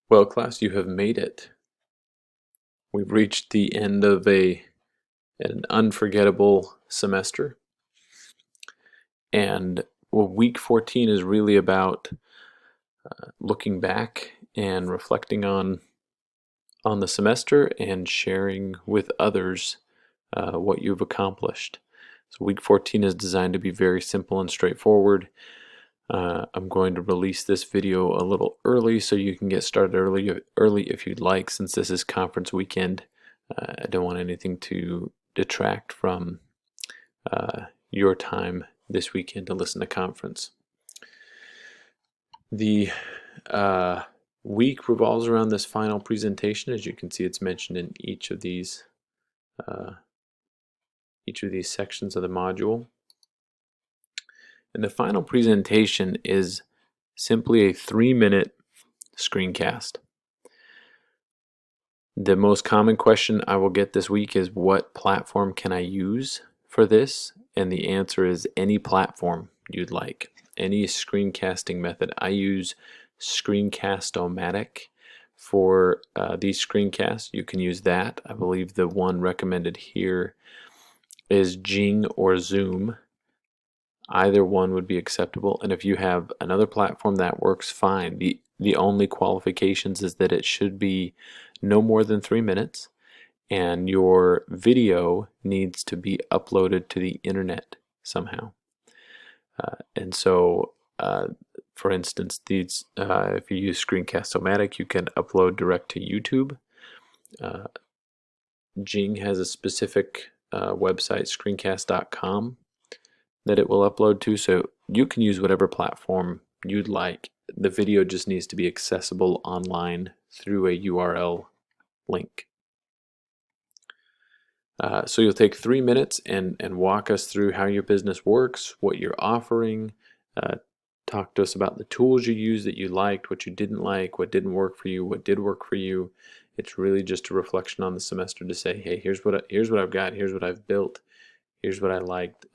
Well, class, you have made it. We've reached the end of an unforgettable semester, and week 14 is really about looking back and reflecting on the semester and sharing with others what you've accomplished. So week 14 is designed to be very simple and straightforward. I'm going to release this video a little early so you can get started early if you'd like, since this is conference weekend. I don't want anything to detract from your time this weekend to listen to conference. The week revolves around this final presentation. As you can see, it's mentioned in each of these sections of the module. And the final presentation is simply a 3-minute screencast. The most common question I will get this week is, what platform can I use for this? And the answer is any platform you'd like, any screencasting method. I use Screencast-O-Matic for these screencasts. You can use that. I believe the one recommended here is Jing or Zoom. Either one would be acceptable, and if you have another platform, that works fine. The only qualifications is that it should be no more than 3 minutes, and your video needs to be uploaded to the internet somehow. And so, for instance, these if you use Screencast-O-Matic, you can upload direct to YouTube. Jing has a specific website, screencast.com, that it will upload to, so you can use whatever platform you'd like. The video just needs to be accessible online through a URL link. So you'll take 3 minutes and walk us through how your business works, what you're offering, talk to us about the tools you use that you liked, what you didn't like, what didn't work for you, what did work for you. It's really just a reflection on the semester to say, hey, here's what I've got, here's what I've built, here's what I liked.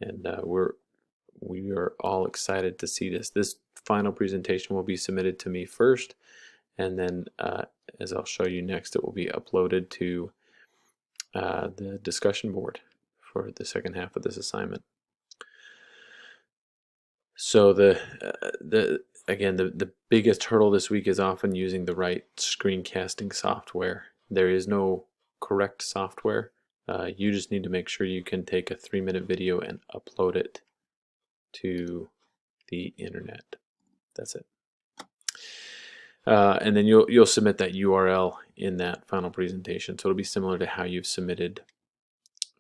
And we are all excited to see this. This final presentation will be submitted to me first, and then as I'll show you next, it will be uploaded to the discussion board for the second half of this assignment. So the biggest hurdle this week is often using the right screencasting software. There is no correct software. You just need to make sure you can take a 3-minute video and upload it to the internet. That's it. And then you'll submit that URL in that final presentation. So it'll be similar to how you've submitted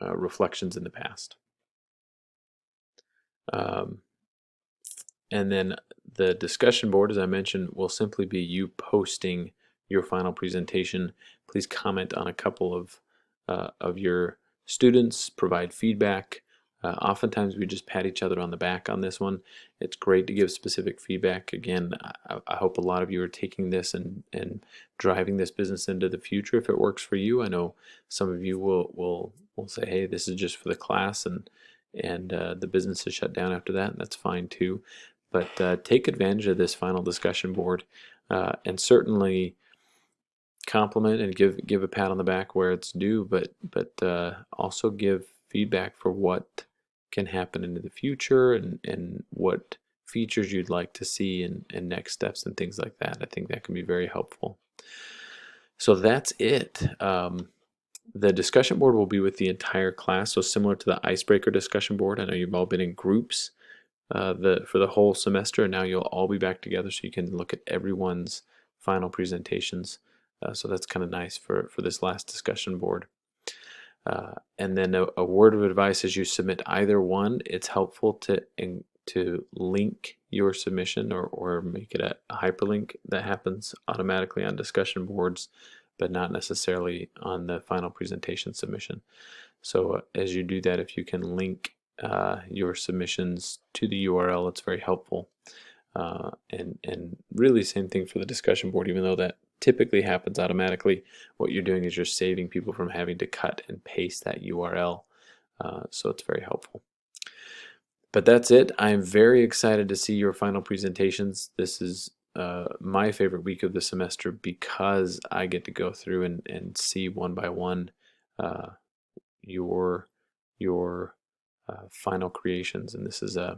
reflections in the past. And then the discussion board, as I mentioned, will simply be you posting your final presentation. Please comment on a couple of your students, provide feedback. Oftentimes we just pat each other on the back on this one. It's great to give specific feedback. Again, I hope a lot of you are taking this and driving this business into the future if it works for you. I know some of you will say, hey, this is just for the class, and the business is shut down after that, and that's fine too. But take advantage of this final discussion board, and certainly compliment and give a pat on the back where it's due, but also give feedback for what can happen into the future, and what features you'd like to see, and next steps and things like that. I think that can be very helpful. So that's it. The discussion board will be with the entire class, so similar to the icebreaker discussion board. I know you've all been in groups for the whole semester, and now you'll all be back together so you can look at everyone's final presentations. So that's kind of nice for this last discussion board. And then a word of advice: as you submit either one, it's helpful to link your submission, or make it a hyperlink. That happens automatically on discussion boards, but not necessarily on the final presentation submission. So as you do that, if you can link your submissions to the URL, it's very helpful. And really same thing for the discussion board, even though that typically happens automatically. What you're doing is you're saving people from having to cut and paste that URL. So it's very helpful. But that's it. I'm very excited to see your final presentations. This is my favorite week of the semester because I get to go through and see one by one uh, your final creations, and this is uh,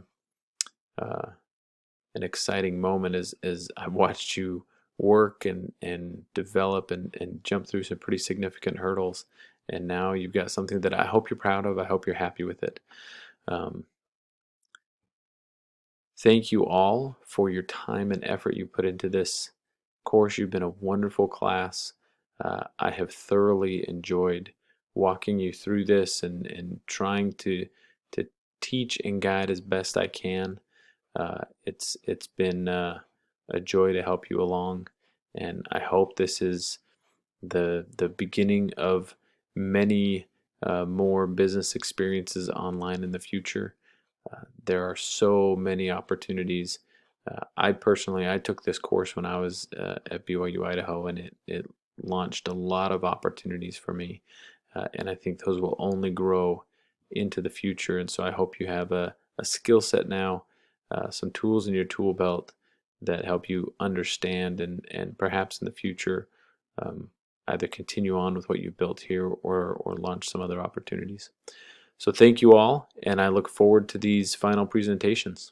an exciting moment as I watched you work and develop and jump through some pretty significant hurdles, and now you've got something that I hope you're proud of. I hope you're happy with it. Um, Thank you all for your time and effort you put into this course. You've been a wonderful class. I have thoroughly enjoyed walking you through this and trying to teach and guide as best I can. It's been a joy to help you along, and I hope this is the beginning of many more business experiences online in the future. There are so many opportunities. I took this course when I was at BYU Idaho, and it launched a lot of opportunities for me, and I think those will only grow into the future. And so I hope you have a skill set now, some tools in your tool belt that help you understand and perhaps in the future um, either continue on with what you've built here or launch some other opportunities. So thank you all, and I look forward to these final presentations.